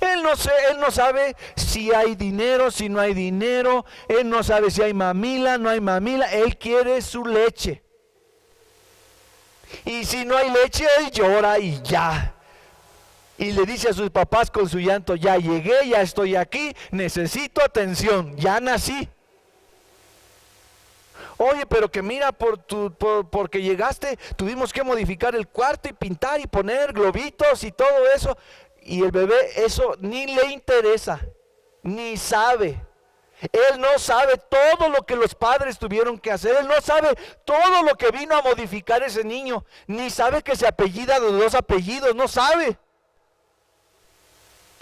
S1: él no sabe si hay dinero, si no hay dinero. Él no sabe si hay mamila, no hay mamila. Él quiere su leche. Y si no hay leche, él llora y ya. Y le dice a sus papás con su llanto: ya llegué, ya estoy aquí, necesito atención, ya nací. Oye, pero que mira, porque llegaste, tuvimos que modificar el cuarto y pintar y poner globitos y todo eso. Y el bebé eso ni le interesa, ni sabe. Él no sabe todo lo que los padres tuvieron que hacer. Él no sabe todo lo que vino a modificar ese niño. Ni sabe que se apellida de 2 apellidos, no sabe.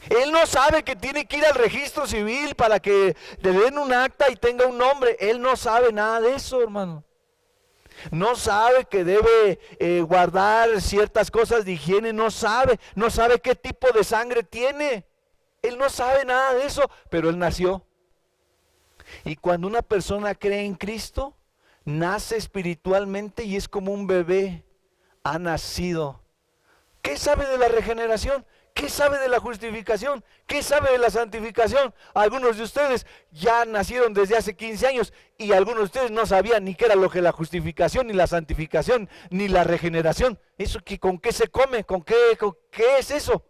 S1: Él no sabe que tiene que ir al registro civil para que le den un acta y tenga un nombre. Él no sabe nada de eso, hermano. No sabe que debe guardar ciertas cosas de higiene. No sabe qué tipo de sangre tiene. Él no sabe nada de eso, pero él nació. Y cuando una persona cree en Cristo, nace espiritualmente y es como un bebé. Ha nacido. ¿Qué sabe de la regeneración? ¿Qué sabe de la justificación? ¿Qué sabe de la santificación? Algunos de ustedes ya nacieron desde hace 15 años y algunos de ustedes no sabían ni qué era lo que la justificación, ni la santificación, ni la regeneración. ¿Eso con qué se come? ¿Con qué es eso?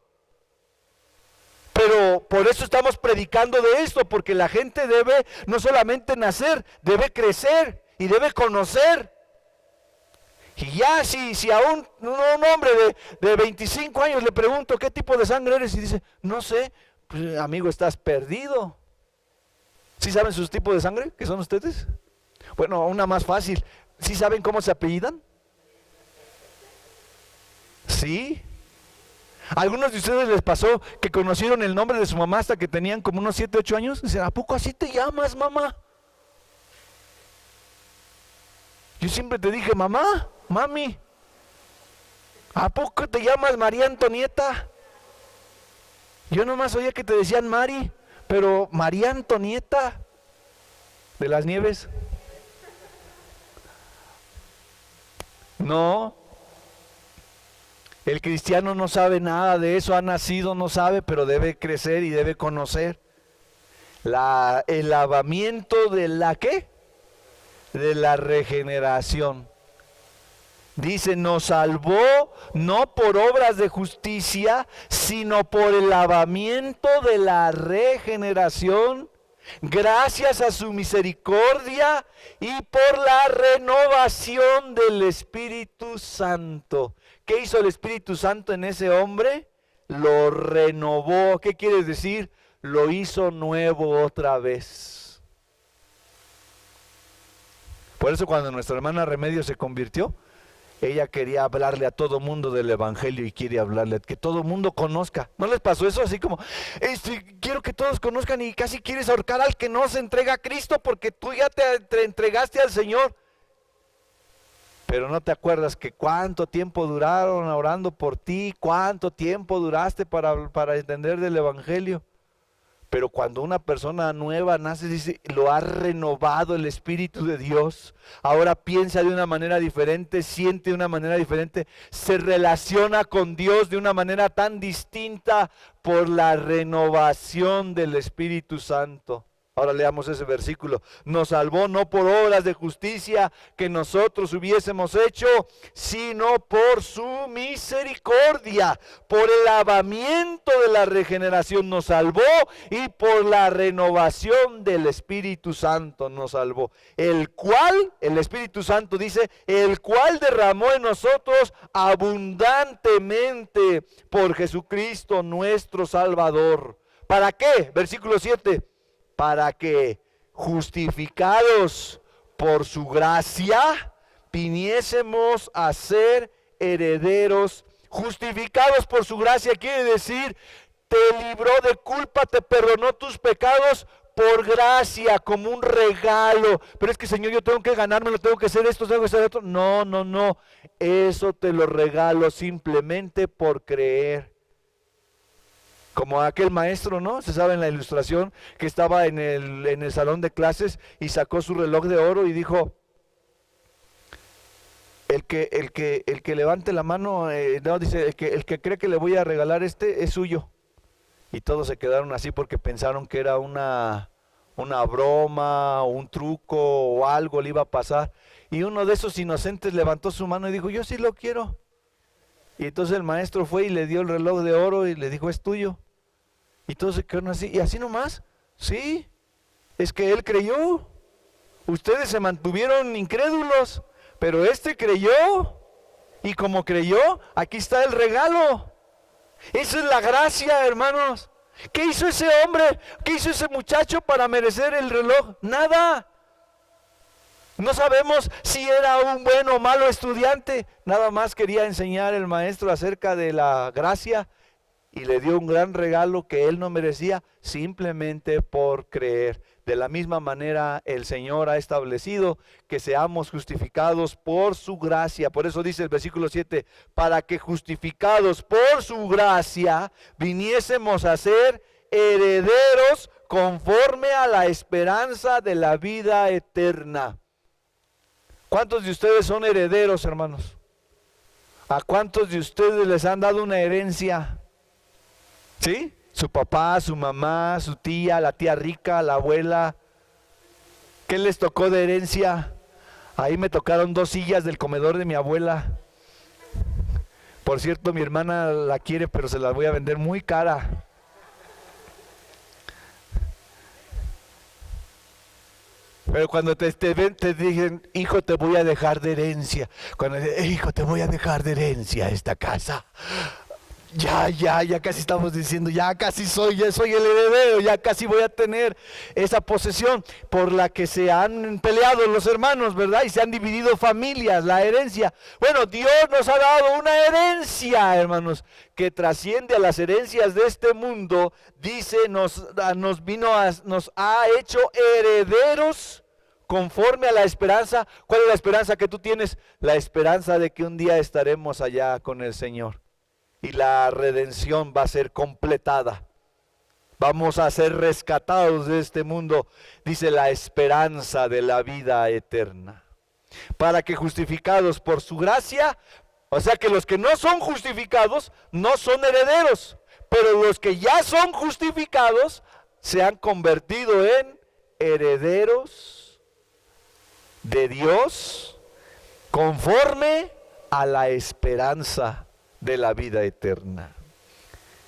S1: Pero por eso estamos predicando de esto, porque la gente debe no solamente nacer, debe crecer y debe conocer. Y ya si a un hombre de 25 años le pregunto qué tipo de sangre eres y dice, no sé, pues amigo, estás perdido. ¿Sí saben sus tipos de sangre? ¿Qué son ustedes? Bueno, una más fácil. ¿Sí saben cómo se apellidan? ¿Sí? ¿A algunos de ustedes les pasó que conocieron el nombre de su mamá hasta que tenían como unos 7, 8 años? Dicen, ¿a poco así te llamas, mamá? Yo siempre te dije, mamá, mami, ¿a poco te llamas María Antonieta? Yo nomás oía que te decían Mari, pero María Antonieta de las Nieves. No, el cristiano no sabe nada de eso, ha nacido, no sabe, pero debe crecer y debe conocer. El lavamiento de la ¿qué? De la regeneración. Dice, nos salvó no por obras de justicia, sino por el lavamiento de la regeneración, gracias a su misericordia y por la renovación del Espíritu Santo. ¿Qué hizo el Espíritu Santo en ese hombre? Lo renovó. ¿Qué quiere decir? Lo hizo nuevo otra vez. Por eso cuando nuestra hermana Remedio se convirtió, ella quería hablarle a todo mundo del evangelio y quiere hablarle, que todo mundo conozca. ¿No les pasó eso? Así como, quiero que todos conozcan, y casi quieres ahorcar al que no se entrega a Cristo porque tú ya te entregaste al Señor. Pero no te acuerdas que cuánto tiempo duraron orando por ti, cuánto tiempo duraste para entender del evangelio. Pero cuando una persona nueva nace, dice, lo ha renovado el Espíritu de Dios. Ahora piensa de una manera diferente, siente de una manera diferente, se relaciona con Dios de una manera tan distinta por la renovación del Espíritu Santo. Ahora leamos ese versículo. Nos salvó no por obras de justicia que nosotros hubiésemos hecho, sino por su misericordia, por el lavamiento de la regeneración nos salvó y por la renovación del Espíritu Santo nos salvó. El cual, el Espíritu Santo dice, el cual derramó en nosotros abundantemente por Jesucristo nuestro Salvador. ¿Para qué? Versículo 7. para que justificados por su gracia, viniésemos a ser herederos. Justificados por su gracia quiere decir, te libró de culpa, te perdonó tus pecados por gracia, como un regalo. Pero es que, Señor, yo tengo que ganármelo, tengo que hacer esto, tengo que hacer esto. No, no, no. Eso te lo regalo simplemente por creer. Como aquel maestro, ¿no? Se sabe en la ilustración que estaba en el salón de clases y sacó su reloj de oro y dijo, el que levante la mano, no, dice, el que cree que le voy a regalar este es suyo. Y todos se quedaron así porque pensaron que era una broma, o un truco o algo le iba a pasar. Y uno de esos inocentes levantó su mano y dijo, yo sí lo quiero. Y entonces el maestro fue y le dio el reloj de oro y le dijo, es tuyo. Y todos se quedaron así. ¿Y así nomás? Sí, es que él creyó. Ustedes se mantuvieron incrédulos, pero este creyó. Y como creyó, aquí está el regalo. Esa es la gracia, hermanos. ¿Qué hizo ese hombre? ¿Qué hizo ese muchacho para merecer el reloj? Nada. No sabemos si era un bueno o malo estudiante. Nada más quería enseñar el maestro acerca de la gracia y le dio un gran regalo que él no merecía simplemente por creer. De la misma manera el Señor ha establecido que seamos justificados por su gracia. Por eso dice el versículo 7, para que justificados por su gracia viniésemos a ser herederos conforme a la esperanza de la vida eterna. ¿Cuántos de ustedes son herederos, hermanos? ¿A cuántos de ustedes les han dado una herencia? ¿Sí? Su papá, su mamá, su tía, la tía rica, la abuela. ¿Qué les tocó de herencia? Ahí me tocaron 2 sillas del comedor de mi abuela. Por cierto, mi hermana la quiere, pero se las voy a vender muy cara. Pero cuando te dicen, hijo, te voy a dejar de herencia. Cuando dicen, hijo, te voy a dejar de herencia esta casa. Ya casi estamos diciendo, ya soy el heredero, ya casi voy a tener esa posesión por la que se han peleado los hermanos, ¿verdad? Y se han dividido familias, la herencia. Bueno, Dios nos ha dado una herencia, hermanos, que trasciende a las herencias de este mundo. Dice, nos ha hecho herederos conforme a la esperanza. ¿Cuál es la esperanza que tú tienes? La esperanza de que un día estaremos allá con el Señor. Y la redención va a ser completada. Vamos a ser rescatados de este mundo, dice la esperanza de la vida eterna. Para que justificados por su gracia, o sea que los que no son justificados no son herederos, pero los que ya son justificados se han convertido en herederos de Dios conforme a la esperanza de la vida eterna.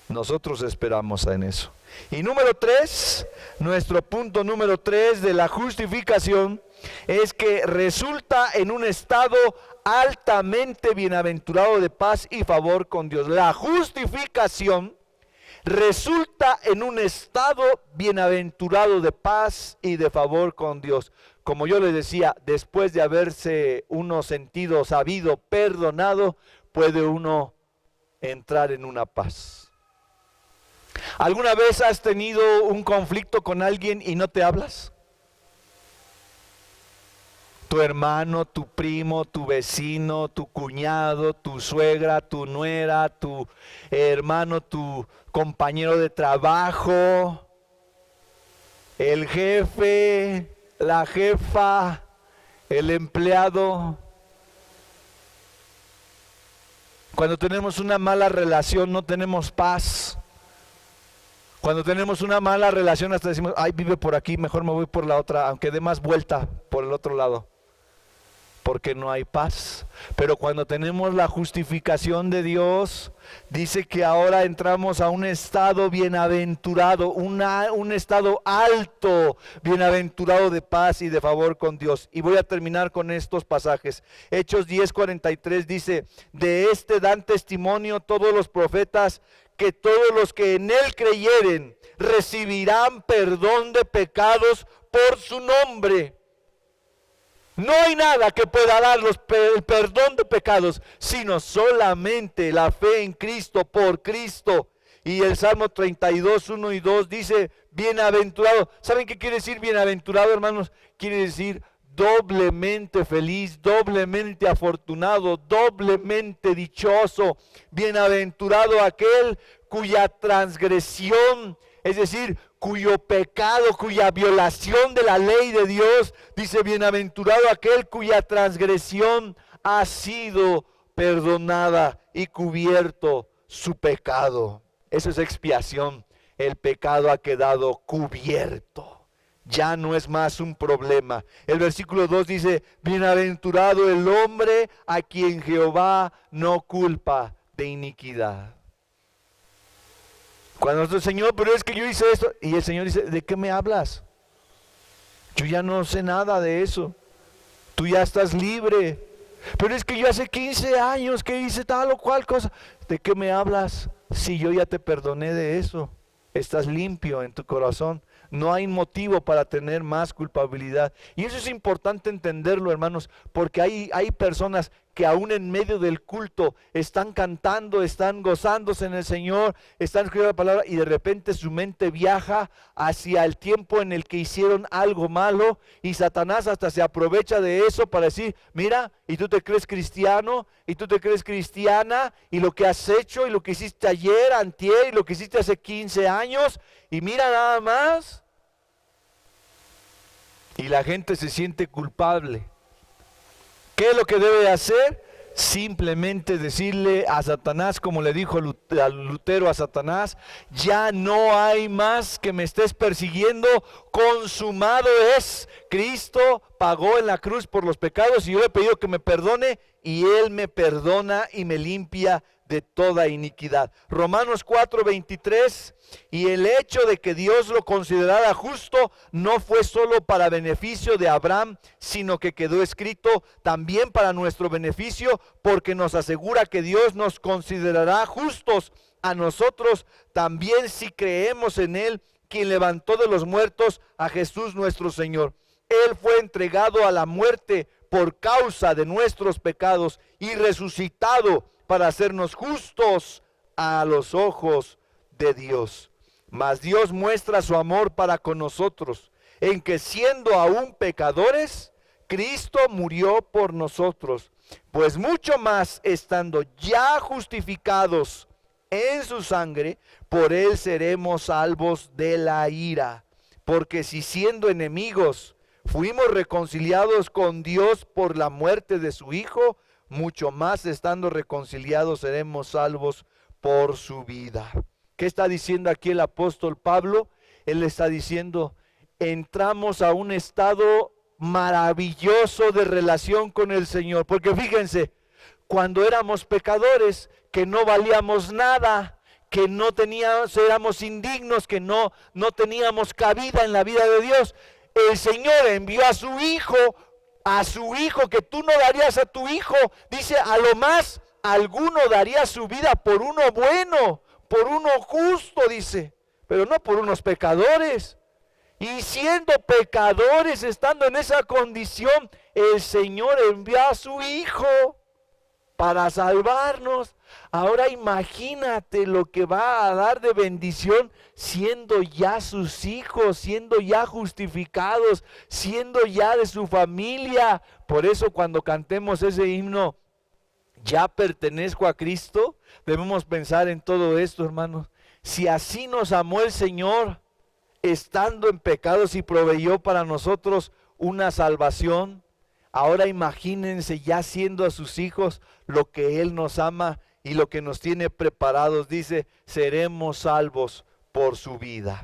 S1: Nosotros esperamos en eso. Y número 3, nuestro punto número 3 de la justificación es que resulta en un estado altamente bienaventurado de paz y favor con Dios. La justificación resulta en un estado bienaventurado de paz y de favor con Dios. Como yo les decía, después de haberse uno sentido, sabido, perdonado, puede uno entrar en una paz. ¿Alguna vez has tenido un conflicto con alguien y no te hablas? Tu hermano, tu primo, tu vecino, tu cuñado, tu suegra, tu nuera, tu hermano, tu compañero de trabajo, el jefe, la jefa, el empleado. Cuando tenemos una mala relación no tenemos paz. Cuando tenemos una mala relación hasta decimos, ay, vive por aquí, mejor me voy por la otra, aunque dé más vuelta por el otro lado. Porque no hay paz. Pero cuando tenemos la justificación de Dios, dice que ahora entramos a un estado bienaventurado, un estado alto, bienaventurado de paz y de favor con Dios. Y voy a terminar con estos pasajes. Hechos 10:43 dice, de este dan testimonio todos los profetas que todos los que en él creyeren recibirán perdón de pecados por su nombre. No hay nada que pueda dar el perdón de pecados, sino solamente la fe en Cristo, por Cristo. Y el Salmo 32, 1 y 2 dice, bienaventurado. ¿Saben qué quiere decir bienaventurado, hermanos? Quiere decir doblemente feliz, doblemente afortunado, doblemente dichoso. Bienaventurado aquel cuya transgresión, es decir, cuyo pecado, cuya violación de la ley de Dios, dice, bienaventurado aquel cuya transgresión ha sido perdonada y cubierto su pecado. Eso es expiación. El pecado ha quedado cubierto. Ya no es más un problema. El versículo 2 dice, bienaventurado el hombre a quien Jehová no culpa de iniquidad. Cuando nosotros, Señor, pero es que yo hice esto. Y el Señor dice, ¿de qué me hablas? Yo ya no sé nada de eso. Tú ya estás libre. Pero es que yo hace 15 años que hice tal o cual cosa. ¿De qué me hablas? Si yo ya te perdoné de eso. Estás limpio en tu corazón. No hay motivo para tener más culpabilidad. Y eso es importante entenderlo, hermanos, porque hay personas que aún en medio del culto están cantando, están gozándose en el Señor, están escuchando la palabra y de repente su mente viaja hacia el tiempo en el que hicieron algo malo y Satanás hasta se aprovecha de eso para decir, mira, y tú te crees cristiano, y tú te crees cristiana, y lo que has hecho, y lo que hiciste ayer, antier, y lo que hiciste hace 15 años, y mira nada más. Y la gente se siente culpable. ¿Qué es lo que debe hacer? Simplemente decirle a Satanás, como le dijo Lutero a Satanás, ya no hay más que me estés persiguiendo, consumado es. Cristo pagó en la cruz por los pecados y yo le he pedido que me perdone y Él me perdona y me limpia de toda iniquidad. Romanos 4:23, y el hecho de que Dios lo considerara justo no fue solo para beneficio de Abraham, sino que quedó escrito también para nuestro beneficio, porque nos asegura que Dios nos considerará justos a nosotros también si creemos en Él, quien levantó de los muertos a Jesús nuestro Señor. Él fue entregado a la muerte por causa de nuestros pecados y resucitado para hacernos justos a los ojos de Dios. Mas Dios muestra su amor para con nosotros, en que siendo aún pecadores, Cristo murió por nosotros. Pues mucho más, estando ya justificados en su sangre, por Él seremos salvos de la ira. Porque si siendo enemigos fuimos reconciliados con Dios por la muerte de su Hijo, mucho más estando reconciliados seremos salvos por su vida. ¿Qué está diciendo aquí el apóstol Pablo? Él está diciendo, entramos a un estado maravilloso de relación con el Señor. Porque fíjense, cuando éramos pecadores, que no valíamos nada, que no teníamos, éramos indignos, que no teníamos cabida en la vida de Dios, el Señor envió a su Hijo que tú no darías a tu hijo. Dice, a lo más alguno daría su vida por uno bueno, por uno justo, dice, pero no por unos pecadores. Y siendo pecadores, estando en esa condición, el Señor envió a su Hijo para salvarnos. Ahora imagínate lo que va a dar de bendición siendo ya sus hijos, siendo ya justificados, siendo ya de su familia. Por eso cuando cantemos ese himno, ya pertenezco a Cristo, debemos pensar en todo esto, hermanos. Si así nos amó el Señor, estando en pecados y proveyó para nosotros una salvación, ahora imagínense ya siendo a sus hijos lo que Él nos ama y lo que nos tiene preparados. Dice, seremos salvos por su vida.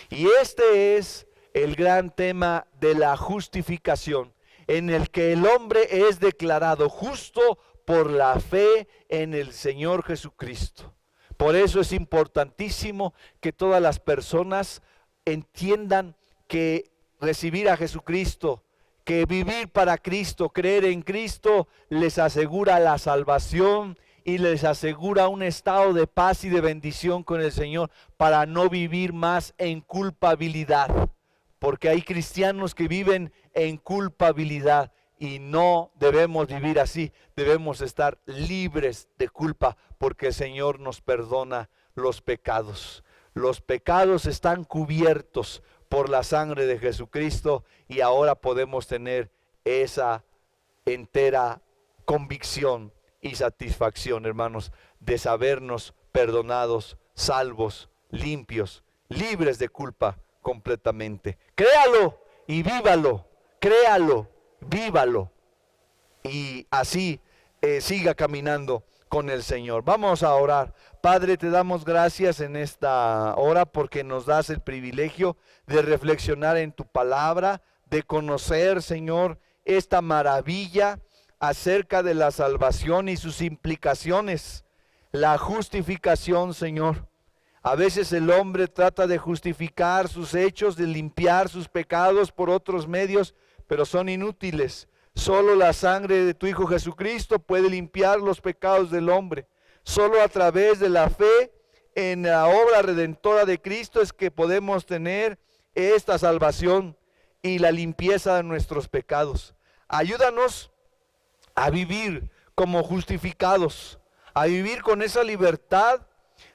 S1: Y este es el gran tema de la justificación, en el que el hombre es declarado justo por la fe en el Señor Jesucristo. Por eso es importantísimo que todas las personas entiendan que recibir a Jesucristo, que vivir para Cristo, creer en Cristo, les asegura la salvación y les asegura un estado de paz y de bendición con el Señor para no vivir más en culpabilidad. Porque hay cristianos que viven en culpabilidad y no debemos vivir así. Debemos estar libres de culpa porque el Señor nos perdona los pecados. Los pecados están cubiertos por la sangre de Jesucristo y ahora podemos tener esa entera convicción y satisfacción, hermanos, de sabernos perdonados, salvos, limpios, libres de culpa completamente. Créalo y vívalo, créalo, vívalo y así siga caminando con el Señor. Vamos a orar. Padre, te damos gracias en esta hora porque nos das el privilegio de reflexionar en tu palabra, de conocer, Señor, esta maravilla acerca de la salvación y sus implicaciones, la justificación, Señor. A veces el hombre trata de justificar sus hechos, de limpiar sus pecados por otros medios, pero son inútiles. Solo la sangre de tu Hijo Jesucristo puede limpiar los pecados del hombre. Solo a través de la fe en la obra redentora de Cristo es que podemos tener esta salvación y la limpieza de nuestros pecados. Ayúdanos a vivir como justificados, a vivir con esa libertad,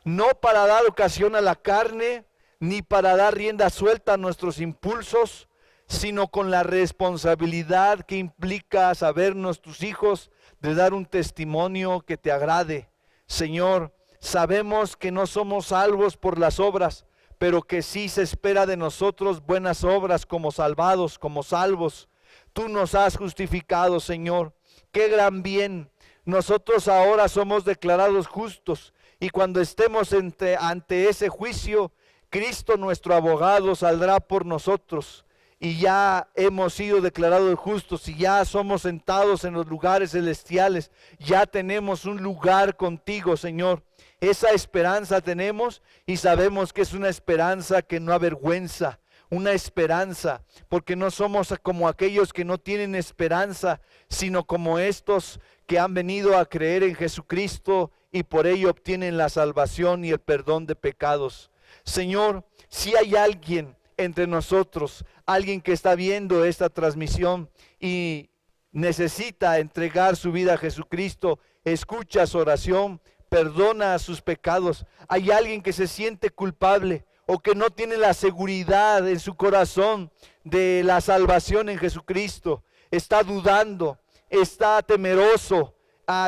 S1: no para dar ocasión a la carne, ni para dar rienda suelta a nuestros impulsos, sino con la responsabilidad que implica sabernos tus hijos, de dar un testimonio que te agrade. Señor, sabemos que no somos salvos por las obras, pero que sí se espera de nosotros buenas obras como salvados, como salvos. Tú nos has justificado, Señor. Qué gran bien. Nosotros ahora somos declarados justos y cuando estemos ante ese juicio, Cristo nuestro abogado saldrá por nosotros y ya hemos sido declarados justos y ya somos sentados en los lugares celestiales. Ya tenemos un lugar contigo, Señor. Esa esperanza tenemos y sabemos que es una esperanza que no avergüenza. Una esperanza, porque no somos como aquellos que no tienen esperanza, sino como estos que han venido a creer en Jesucristo y por ello obtienen la salvación y el perdón de pecados. Señor, si hay alguien entre nosotros, alguien que está viendo esta transmisión y necesita entregar su vida a Jesucristo, escucha su oración, perdona sus pecados. Hay alguien que se siente culpable o que no tiene la seguridad en su corazón de la salvación en Jesucristo, está dudando, está temeroso,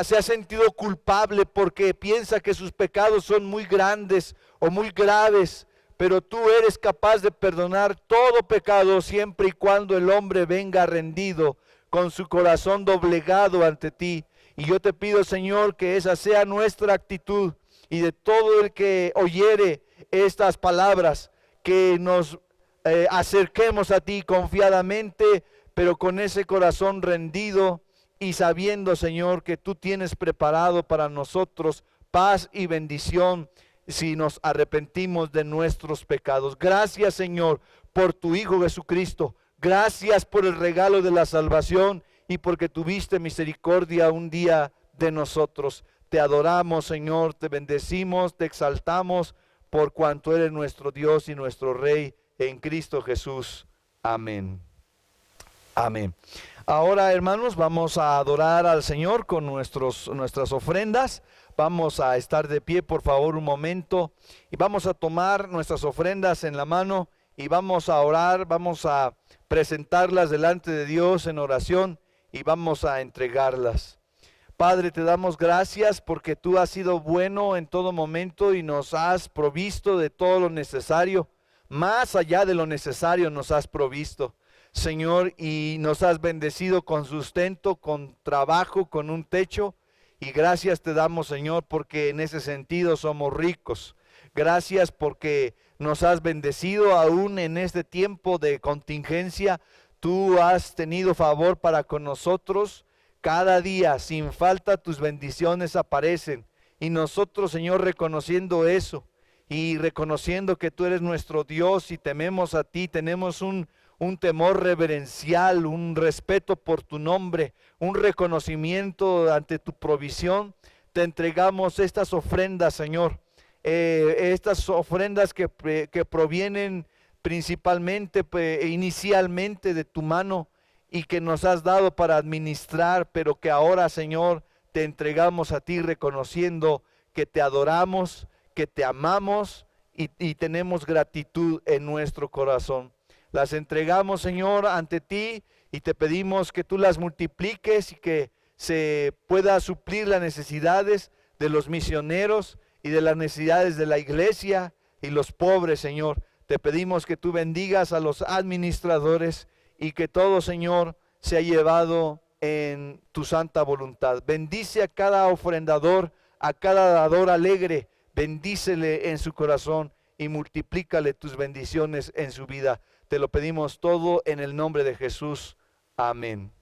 S1: se ha sentido culpable porque piensa que sus pecados son muy grandes o muy graves, pero tú eres capaz de perdonar todo pecado siempre y cuando el hombre venga rendido, con su corazón doblegado ante ti. Y yo te pido, Señor, que esa sea nuestra actitud y de todo el que oyere estas palabras, que nos acerquemos a ti confiadamente, pero con ese corazón rendido y sabiendo, Señor, que tú tienes preparado para nosotros paz y bendición si nos arrepentimos de nuestros pecados. Gracias, Señor, por tu Hijo Jesucristo. Gracias por el regalo de la salvación y porque tuviste misericordia un día de nosotros. Te adoramos, Señor, te bendecimos, te exaltamos por cuanto eres nuestro Dios y nuestro Rey en Cristo Jesús. Amén. Amén. Ahora, hermanos, vamos a adorar al Señor con nuestras ofrendas. Vamos a estar de pie, por favor, un momento. Y vamos a tomar nuestras ofrendas en la mano y vamos a orar, vamos a presentarlas delante de Dios en oración y vamos a entregarlas. Padre, te damos gracias porque tú has sido bueno en todo momento y nos has provisto de todo lo necesario. Más allá de lo necesario nos has provisto, Señor, y nos has bendecido con sustento, con trabajo, con un techo. Y gracias te damos, Señor, porque en ese sentido somos ricos. Gracias porque nos has bendecido aún en este tiempo de contingencia. Tú has tenido favor para con nosotros. Cada día, sin falta, tus bendiciones aparecen. Y nosotros, Señor, reconociendo eso y reconociendo que tú eres nuestro Dios y tememos a ti, tenemos un temor reverencial, un respeto por tu nombre, un reconocimiento ante tu provisión. te entregamos estas ofrendas, Señor. Estas ofrendas que provienen principalmente e inicialmente de tu mano y que nos has dado para administrar, pero que ahora, Señor, te entregamos a ti reconociendo que te adoramos, que te amamos y tenemos gratitud en nuestro corazón. Las entregamos, Señor, ante ti y te pedimos que tú las multipliques y que se pueda suplir las necesidades de los misioneros y de las necesidades de la iglesia y los pobres, Señor. Te pedimos que tú bendigas a los administradores y que todo, Señor, sea llevado en tu santa voluntad. Bendice a cada ofrendador, a cada dador alegre, bendícele en su corazón y multiplícale tus bendiciones en su vida. Te lo pedimos todo en el nombre de Jesús. Amén.